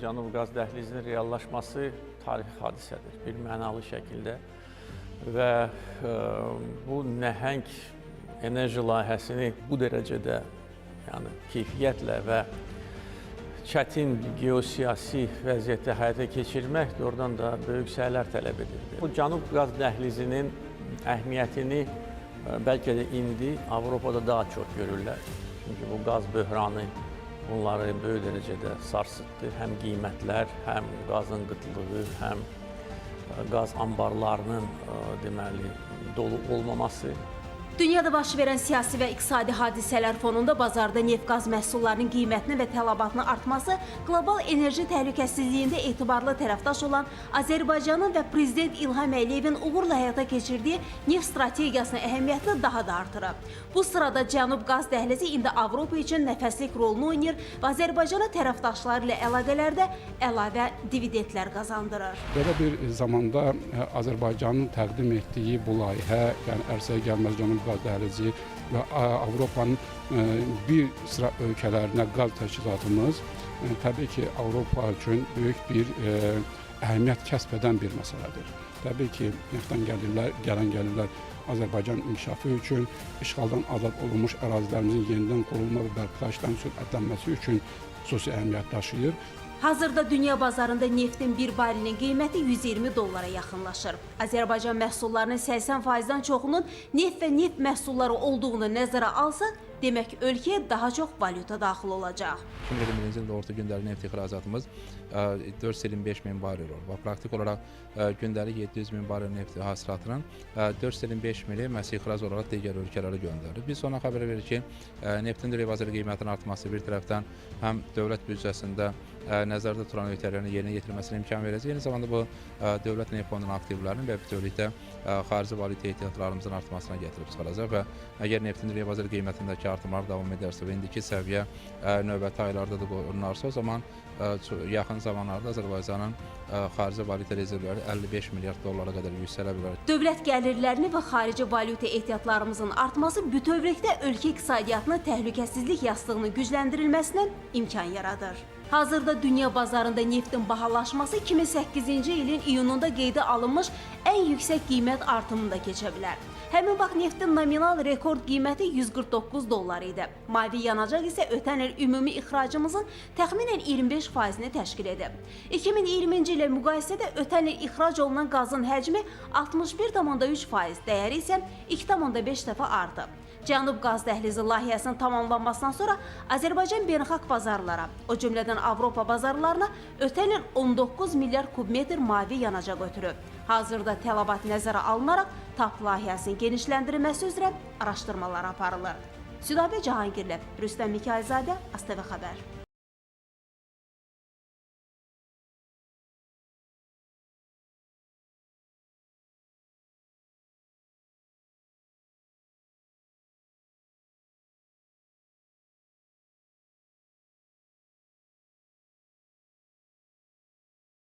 Cənub Qaz Dəhlizinin reallaşması tarixi hadisədir, bir mənalı şəkildə və bu nəhəng enerji layihəsini bu dərəcədə, yəni keyfiyyətlə və çətin geosiyasi vəziyyətdə həyata keçirmək doğrudan da böyük səylər tələb edirdi. Bu Cənub Qaz Dəhlizinin əhəmiyyətini bəlkə də indi Avropada daha çox görürlər. Çünki bu qaz böhranı bunları böyük dərəcədə sarsıtdı. Həm qiymətlər, həm qazın qıtlığı, həm qaz anbarlarının deməli dolu olmaması. Dünyada baş verən siyasi və iqtisadi hadisələr fonunda bazarda neft-qaz məhsullarının qiymətinin və tələbatının artması qlobal enerji təhlükəsizliyində etibarlı tərəfdaş olan Azərbaycanın və Prezident İlham Əliyevin uğurla həyata keçirdiyi neft strategiyasının əhəmiyyətini daha da artırır. Bu sırada Cənub Qaz Dəhlizi indi Avropa üçün nəfəslik rolunu oynayır və Azərbaycana tərəfdaşları ilə əlaqələrdə əlavə dividendlər qazandırır. Belə bir zamanda Azərbaycanın təqdim etdiyi bu layihə, yəni ərsəyə gəlməz Cənub Qaz Dəhlizi və Avropanın bir sıra ölkələrinə qaz təchizatımız təbii ki, Avropa üçün böyük bir əhəmiyyət kəsb edən bir məsələdir. Təbii ki, neftdən gələn gəlirlər Azərbaycan inkişafı üçün, işğaldan azad olunmuş ərazilərimizin yenidən qurulma və bərpa işlərinin sürətlənməsi üçün xüsusi əhəmiyyət daşıyır. Hazırda dünya bazarında neftin bir barilinin qiyməti 120 dollara yaxınlaşır. Azərbaycan məhsullarının 80%-dən çoxunun neft və neft məhsulları olduğunu nəzərə alsaq, demək ölkəyə daha çox valyuta daxil olacaq. 2021-ci ildə orta gündəlik neft ixracatımız 425 min barel olur. Praktik olaraq gündəlik 700 min barel neft hasilatının 425 mini məhz ixrac olaraq digər ölkələrə göndərilir. Biz ona xəbər veririk ki, neftin dövriyyəsi qiymətinin artması bir tərəfdən həm dövlət büdcəsində nəzərdə tutulan öhdələrini yerinə yetirməsinə imkan verəcək. Eyni zamanda bu dövlət neft fondunun aktivlərinin və bütövlükdə xarici valyuta ehtiyatlarımızın artmasına gətirib çıxaracaq və əgər neftin dövriyyəsi qiymətindəki artımlar davam edərsə və indiki səviyyə növbəti aylarda da qorunarsa, o zaman yaxın zamanlarda Azərbaycanın xarici valyuta rezervləri 55 milyard dollara qədər yüksələ bilər. Dövlət gəlirlərini və xarici valyuta ehtiyatlarımızın artması bütövlükdə ölkə iqtisadiyyatının təhlükəsizlik yastığının gücləndirilməsinə imkan yaradır. Hazırda dünya bazarında neftin bahalaşması 2008-ci ilin iyununda qeydə alınmış ən yüksək qiymət artımında keçə bilər. Həmin vaxt neftin nominal rekord qiyməti 149 dollar idi. Mavi yanacaq isə ötən il ümumi ixracımızın təxminən 25%-ni təşkil edib. 2020-ci ilə müqayisədə ötən il ixrac olunan qazın həcmi 61,3%, dəyəri isə 2,5 dəfə artıb. Cənub Qaz Dəhlizi layihəsinin tamamlanmasından sonra Azərbaycan beynəlxalq bazarlara, o cümlədən Avropa bazarlarına ötən il 19 milyar kubmetr mavi yanacaq ötürüb. Hazırda tələbat nəzərə alınaraq TAP layihəsinin genişləndirilməsi üzrə araşdırmalar aparılır. Südabə Cahangirli, Rüstəm Mikayılzadə, ASTV Xəbər.